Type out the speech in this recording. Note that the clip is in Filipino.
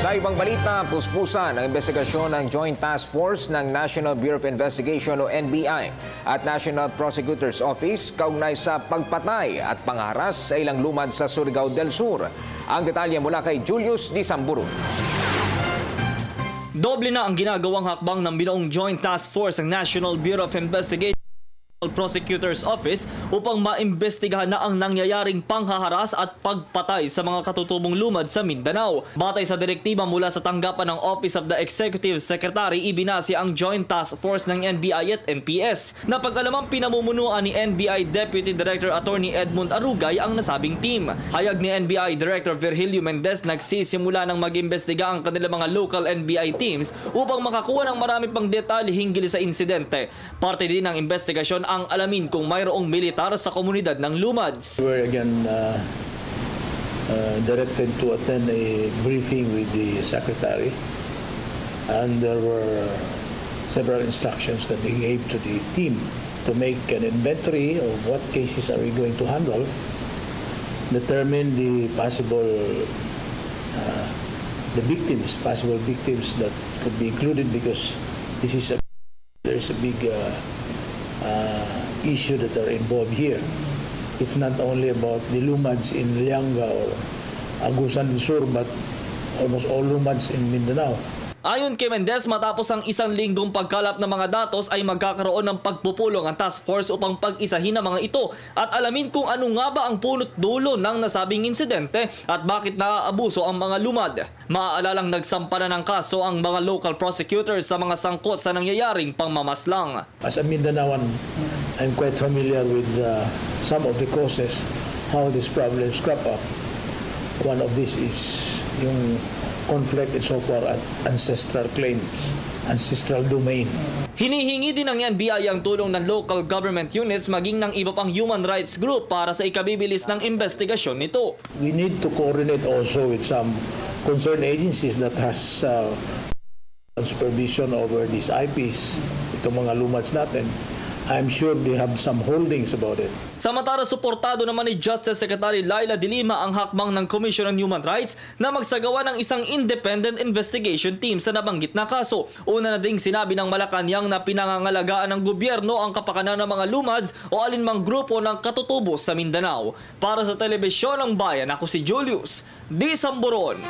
Sa ibang balita, puspusan ang investigasyon ng Joint Task Force ng National Bureau of Investigation o NBI at National Prosecutor's Office kaugnay sa pagpatay at pangharas sa ilang lumad sa Surigao del Sur. Ang detalye mula kay Julius Di Samburun. Doble na ang ginagawang hakbang ng binuong Joint Task Force ng National Bureau of Investigation Prosecutor's Office upang maimbestigahan na ang nangyayaring panghaharas at pagpatay sa mga katutubong lumad sa Mindanao. Batay sa direktiba mula sa tanggapan ng Office of the Executive Secretary, ibinasi ang Joint Task Force ng NBI at NPS. Napag-alamang pinamumunuan ni NBI Deputy Director Attorney Edmund Arugay ang nasabing team. Hayag ni NBI Director Virgilio Mendez, nagsisimula ng mag-imbestiga ang kanilang mga local NBI teams upang makakuha ng marami pang detalye hinggil sa insidente. Parte din ng investigasyon ang alamin kung mayroong militar sa komunidad ng Lumads. We were again directed to attend a briefing with the Secretary, and there were several instructions that we gave to the team to make an inventory of what cases are we going to handle, determine the possible possible victims that could be included, because this is there's a big issue that are involved here. It's not only about the Lumads in Lianga or Agusan del Sur, but almost all Lumads in Mindanao. Ayon kay Mendez, matapos ang isang linggong pagkalap ng mga datos ay magkakaroon ng pagpupulong ang task force upang pag-isahin ang mga ito at alamin kung ano nga ba ang punot dulo ng nasabing insidente at bakit naaabuso ang mga lumad. Maaalalang nagsampa na ng kaso ang mga local prosecutors sa mga sangkot sa nangyayaring pangmamaslang. As a Mindanaoan, I'm quite familiar with some of the causes, how these problems crop up. One of these is yung conflict and so far at ancestral claims, ancestral domain. Hinihingi din ng NBI ang tulong ng local government units maging ng iba pang human rights group para sa ikabibilis ng investigasyon nito. We need to coordinate also with some concerned agencies that has supervision over these IPs, itong mga lumads natin. I'm sure they have some holdings about it. Samantala, suportado naman ni Justice Secretary Laila De Lima ang hakbang ng Commission on Human Rights na magsagawa ng isang independent investigation team sa nabanggit na kaso. Una na ding sinabi ng Malacanang na pinangangalagaan ng gobyerno ang kapakanan ng mga lumads o alinmang grupo ng katutubo sa Mindanao. Para sa Telebisyon ng Bayan, ako si Julius Di Samburun.